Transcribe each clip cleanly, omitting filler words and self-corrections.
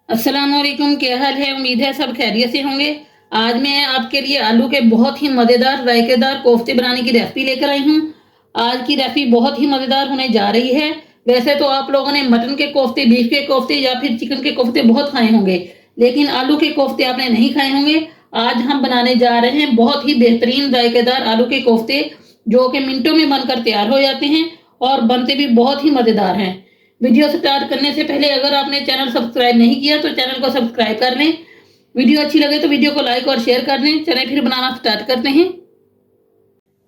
अस्सलाम वालेकुम, क्या हाल है। उम्मीद है सब खैरियत से होंगे। आज मैं आपके लिए आलू के बहुत ही मज़ेदार जायकेदार कोफ्ते बनाने की रेसिपी लेकर आई हूँ। आज की रेसिपी बहुत ही मज़ेदार होने जा रही है। वैसे तो आप लोगों ने मटन के कोफ्ते, बीफ के कोफ्ते या फिर चिकन के कोफ्ते बहुत खाए होंगे, लेकिन आलू के कोफ्ते आपने नहीं खाए होंगे। आज हम बनाने जा रहे हैं बहुत ही बेहतरीन जायकेदार आलू के कोफ्ते, जो कि मिनटों में बनकर तैयार हो जाते हैं और बनते भी बहुत ही मज़ेदार हैं। वीडियो स्टार्ट करने से पहले अगर आपने चैनल सब्सक्राइब नहीं किया तो चैनल को सब्सक्राइब कर लें। वीडियो अच्छी लगे तो वीडियो को लाइक और शेयर कर दें। चलें फिर बनाना स्टार्ट करते हैं।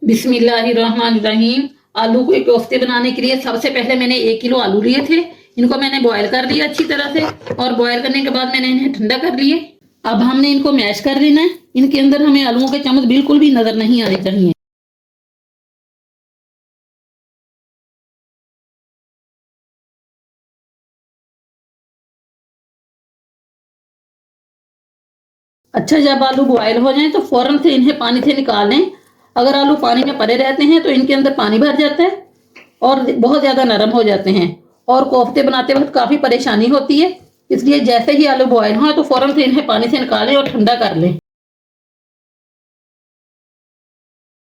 बिस्मिल्लाहिर्रहमानिर्रहीम। आलू के कोफ्ते बनाने के लिए सबसे पहले मैंने 1 किलो आलू लिए थे। इनको मैंने बॉयल कर लिया अच्छी तरह से, और बॉयल करने के बाद मैंने इन्हें ठंडा कर लिए। अब हमने इनको मैश कर लेना है। इनके अंदर हमें आलूओं के चम्मच बिल्कुल भी नजर नहीं आने चाहिए। अच्छा, जब आलू बॉयल हो जाएं तो फौरन से इन्हें पानी से निकाल लें। अगर आलू पानी में पड़े रहते हैं तो इनके अंदर पानी भर जाता है और बहुत ज़्यादा नरम हो जाते हैं, और कोफ्ते बनाते वक्त काफ़ी परेशानी होती है। इसलिए जैसे ही आलू बॉयल हो तो फौरन से इन्हें पानी से निकालें और ठंडा कर लें।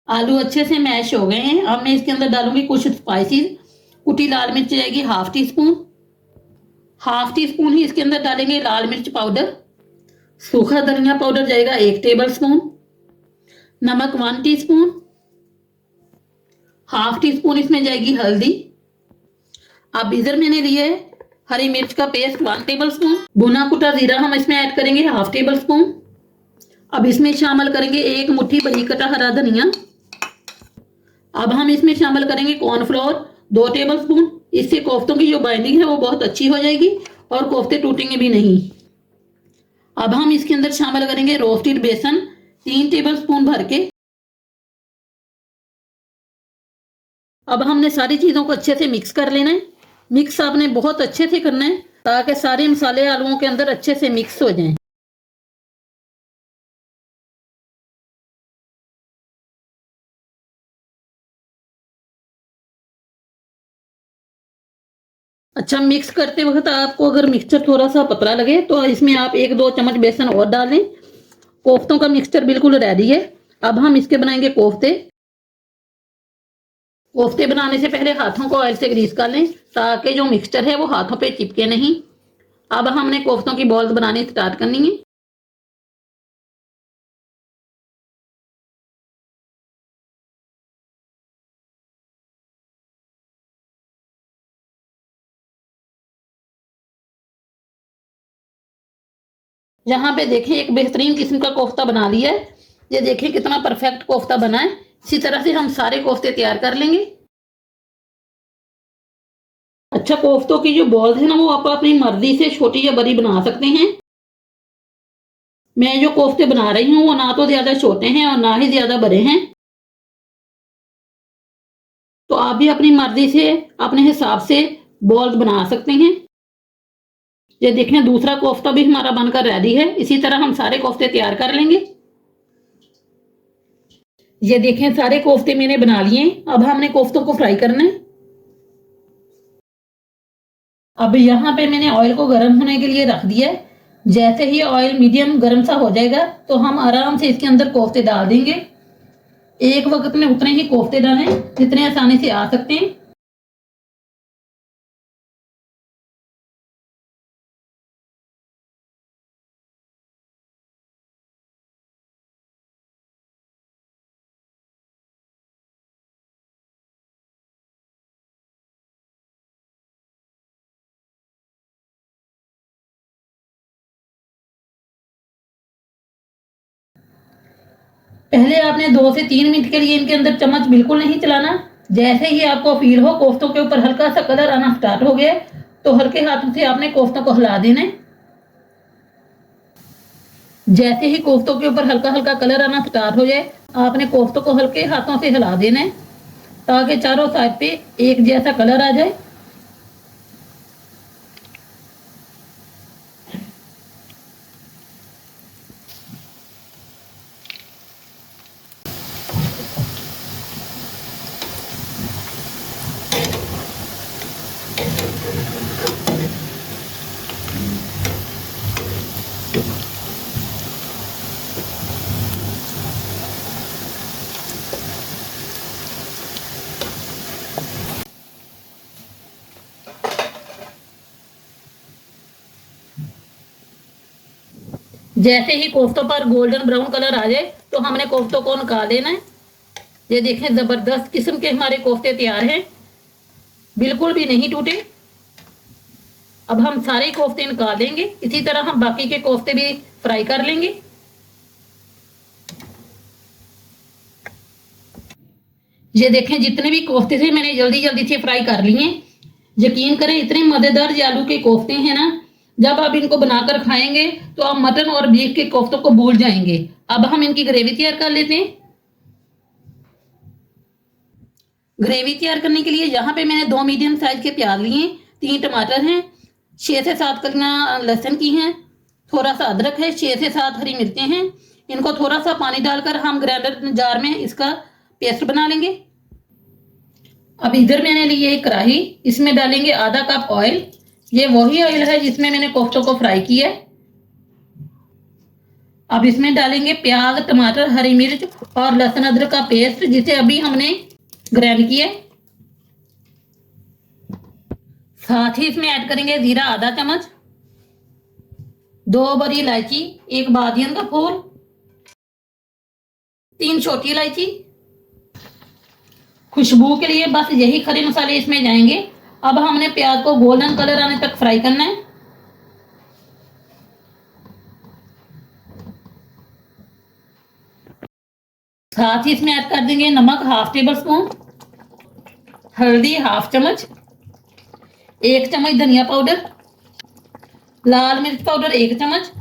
आलू अच्छे से मैश हो गए हैं। अब मैं इसके अंदर डालूंगी कुछ स्पाइसेस। कुटी लाल मिर्च जाएगी ½ टी स्पून। ½ टी स्पून ही इसके अंदर डालेंगे लाल मिर्च पाउडर। सूखा धनिया पाउडर जाएगा 1 टेबल स्पून। नमक 1 टीस्पून। ½ टी स्पून इसमें जाएगी हल्दी। अब इधर मैंने लिया है हरी मिर्च का पेस्ट 1 टेबल स्पून। भुना कुटा जीरा हम इसमें ऐड करेंगे ½ टेबल स्पून। अब इसमें शामिल करेंगे 1 मुट्ठी बारीक कटा हरा धनिया। अब हम इसमें शामिल करेंगे कॉर्नफ्लोर 2 टेबल स्पून। इससे कोफ्तों की जो बाइंडिंग है वो बहुत अच्छी हो जाएगी और कोफ्ते टूटेंगे भी नहीं। अब हम इसके अंदर शामिल करेंगे रोस्टेड बेसन 3 टेबल स्पून भर के। अब हमने सारी चीज़ों को अच्छे से मिक्स कर लेना है। मिक्स आपने बहुत अच्छे से करना है ताकि सारे मसाले आलूओं के अंदर अच्छे से मिक्स हो जाएं। अच्छा, मिक्स करते वक्त आपको अगर मिक्सचर थोड़ा सा पतला लगे तो इसमें आप 1-2 चम्मच बेसन और डाल दें। कोफ्तों का मिक्सचर बिल्कुल रेडी है। अब हम इसके बनाएंगे कोफ्ते। कोफ्ते बनाने से पहले हाथों को ऑयल से ग्रीस कर लें ताकि जो मिक्सचर है वो हाथों पे चिपके नहीं। अब हमने कोफ्तों की बॉल्स बनानी स्टार्ट करनी है। यहाँ पे देखें एक बेहतरीन किस्म का कोफ्ता बना लिया है। ये देखें कितना परफेक्ट कोफ्ता बना है। इसी तरह से हम सारे कोफ्ते तैयार कर लेंगे। अच्छा, कोफ्तों की जो बॉल्स है ना वो आप अपनी मर्जी से छोटी या बड़ी बना सकते हैं। मैं जो कोफ्ते बना रही हूँ वो ना तो ज्यादा छोटे हैं और ना ही ज्यादा बड़े हैं, तो आप भी अपनी मर्जी से अपने हिसाब से बॉल्स बना सकते हैं। ये देखें दूसरा कोफ्ता भी हमारा बनकर रेडी है। इसी तरह हम सारे कोफ्ते तैयार कर लेंगे। ये देखें सारे कोफ्ते मैंने बना लिए। अब हमने कोफ्तों को फ्राई करना है। अब यहाँ पे मैंने ऑयल को गर्म होने के लिए रख दिया है। जैसे ही ऑयल मीडियम गर्म सा हो जाएगा तो हम आराम से इसके अंदर कोफ्ते डाल देंगे। एक वक्त में उतने ही कोफ्ते डालें जितने आसानी से आ सकते हैं। पहले आपने 2 से 3 मिनट के लिए इनके अंदर चम्मच बिल्कुल नहीं चलाना। जैसे ही आपको फील हो कोफ्तों के ऊपर हल्का सा कलर आना स्टार्ट हो गया तो हल्के हाथों से आपने कोफ्तों को हिला देना है। जैसे ही कोफ्तों के ऊपर हल्का हल्का कलर आना स्टार्ट हो जाए आपने कोफ्तों को हल्के हाथों से हिला देना है ताकि चारों साइड पे एक जैसा कलर आ जाए। जैसे ही कोफ्तों पर गोल्डन ब्राउन कलर आ जाए तो हमने कोफ्तों को निकाल देना है। ये देखें जबरदस्त किस्म के हमारे कोफ्ते तैयार हैं, बिल्कुल भी नहीं टूटे। अब हम सारे कोफ्ते निकाल देंगे। इसी तरह हम बाकी के कोफ्ते भी फ्राई कर लेंगे। ये देखें जितने भी कोफ्ते थे मैंने जल्दी जल्दी से फ्राई कर लिए। यकीन करें इतने मजेदार ये आलू के कोफ्ते हैं ना, जब आप इनको बनाकर खाएंगे तो आप मटन और बीफ के कोफ्तों को भूल जाएंगे। अब हम इनकी ग्रेवी तैयार कर लेते हैं। ग्रेवी तैयार करने के लिए यहाँ पे मैंने 2 मीडियम साइज के प्याज लिए, 3 टमाटर हैं, 6 से 7 कलियां लहसुन की हैं, थोड़ा सा अदरक है, 6 से 7 हरी मिर्चें हैं। इनको थोड़ा सा पानी डालकर हम ग्राइंडर जार में इसका पेस्ट बना लेंगे। अब इधर मैंने ली एक कढ़ाई, इसमें डालेंगे आधा कप ऑयल। ये वही ऑयल है जिसमें मैंने कोफ्तों को फ्राई किया है। अब इसमें डालेंगे प्याज, टमाटर, हरी मिर्च और लहसुन अदरक का पेस्ट जिसे अभी हमने ग्राइंड किया है। साथ ही इसमें ऐड करेंगे जीरा आधा चम्मच, 2 बड़ी इलायची, 1 बादियन का फूल, 3 छोटी इलायची। खुशबू के लिए बस यही खड़े मसाले इसमें जाएंगे। अब हमने प्याज को गोल्डन कलर आने तक फ्राई करना है। साथ ही इसमें ऐड कर देंगे नमक हाफ टेबल स्पून, हल्दी हाफ चम्मच, 1 चम्मच धनिया पाउडर, लाल मिर्च पाउडर 1 चम्मच।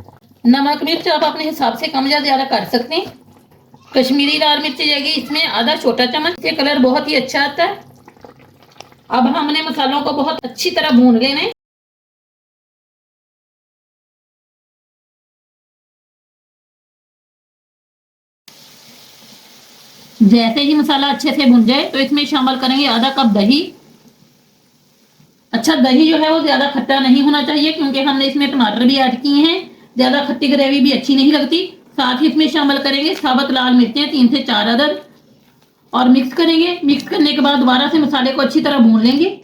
नमक मिर्च आप अपने हिसाब से कम या ज्यादा कर सकते हैं। कश्मीरी लाल मिर्च जाएगी इसमें आधा छोटा चम्मच, इससे कलर बहुत ही अच्छा आता है। अब हमने मसालों को बहुत अच्छी तरह भून लेना है। जैसे ही मसाला अच्छे से भुन जाए तो इसमें शामिल करेंगे आधा कप दही। अच्छा, दही जो है वो ज्यादा खट्टा नहीं होना चाहिए क्योंकि हमने इसमें टमाटर भी ऐड किए हैं। ज्यादा खट्टी ग्रेवी भी अच्छी नहीं लगती। साथ ही इसमें शामिल करेंगे साबुत लाल मिर्चें 3 से 4 अदद और मिक्स करेंगे। मिक्स करने के बाद दोबारा से मसाले को अच्छी तरह भून लेंगे।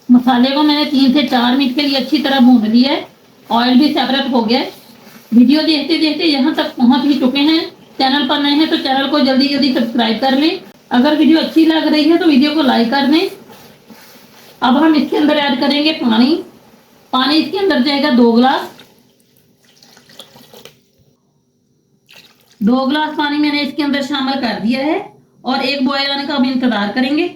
मसाले को मैंने 3 से 4 मिनट के लिए अच्छी तरह भून लिया है। ऑयल भी सेपरेट हो गया है। वीडियो देखते देखते यहाँ तक पहुंच ही चुके हैं। चैनल पर नए हैं तो चैनल को जल्दी जल्दी सब्सक्राइब कर लें। अगर वीडियो अच्छी लग रही है तो वीडियो को लाइक कर दें। अब हम इसके अंदर ऐड करेंगे पानी। पानी इसके अंदर जाएगा 2 गिलास। 2 गिलास पानी मैंने इसके अंदर शामिल कर दिया है और 1 बॉयल आने का अब इंतजार करेंगे।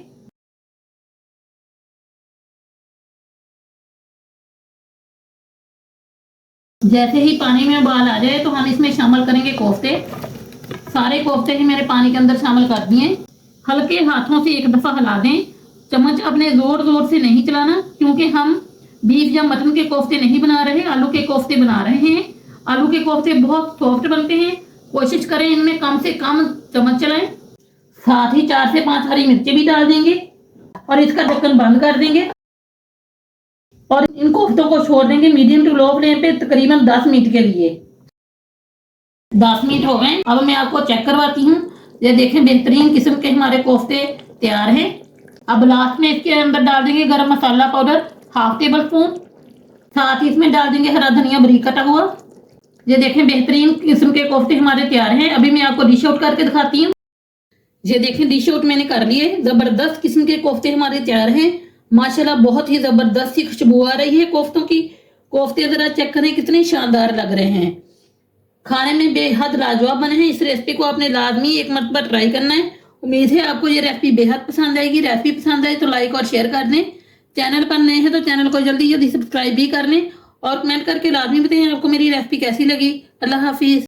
जैसे ही पानी में उबाल आ जाए तो हम इसमें शामिल करेंगे कोफ्ते। सारे कोफ्ते ही मैंने पानी के अंदर शामिल कर दिए। हल्के हाथों से एक दफा हिला दें। चम्मच अपने जोर जोर से नहीं चलाना क्योंकि हम बीफ या मटन के कोफ्ते नहीं बना रहे, आलू के कोफ्ते बना रहे हैं। आलू के कोफ्ते बहुत सॉफ्ट बनते हैं। कोशिश करें इनमें कम से कम चम्मच चलाएं। साथ ही 4 से 5 हरी मिर्चें भी डाल देंगे और इसका ढक्कन बंद कर देंगे और इन कोफ्तों को छोड़ देंगे मीडियम टू लो फ्लेम पे तकरीबन 10 मिनट के लिए। 10 मिनट हो गए। अब मैं आपको चेक करवाती हूँ। ये देखें बेहतरीन किस्म के हमारे कोफ्ते तैयार हैं। अब लास्ट में इसके अंदर डाल देंगे गरम मसाला पाउडर हाफ टेबल स्पून। साथ ही इसमें डाल देंगे हरा धनिया बारीक कटा हुआ। ये देखें बेहतरीन किस्म के कोफ्ते हमारे तैयार हैं। अभी मैं आपको डिश आउट करके दिखाती हूँ। ये देखें डिश आउट मैंने कर लिए। जबरदस्त किस्म के कोफ्ते हमारे तैयार हैं। माशाल्लाह बहुत ही जबरदस्त सी खुशबू आ रही है कोफ्तों की। कोफ्ते जरा चेक करें कितने शानदार लग रहे हैं। खाने में बेहद लाजवाब बने हैं। इस रेसिपी को आपने लाजमी एक मरतबा ट्राई करना है। उम्मीद है आपको ये रेसिपी बेहद पसंद आएगी। रेसिपी पसंद आए तो लाइक और शेयर कर दें। चैनल पर नए हैं तो चैनल को जल्दी जल्दी सब्सक्राइब भी कर लें और कमेंट करके लाजमी बताएं आपको मेरी रेसिपी कैसी लगी। अल्लाह हाफिज।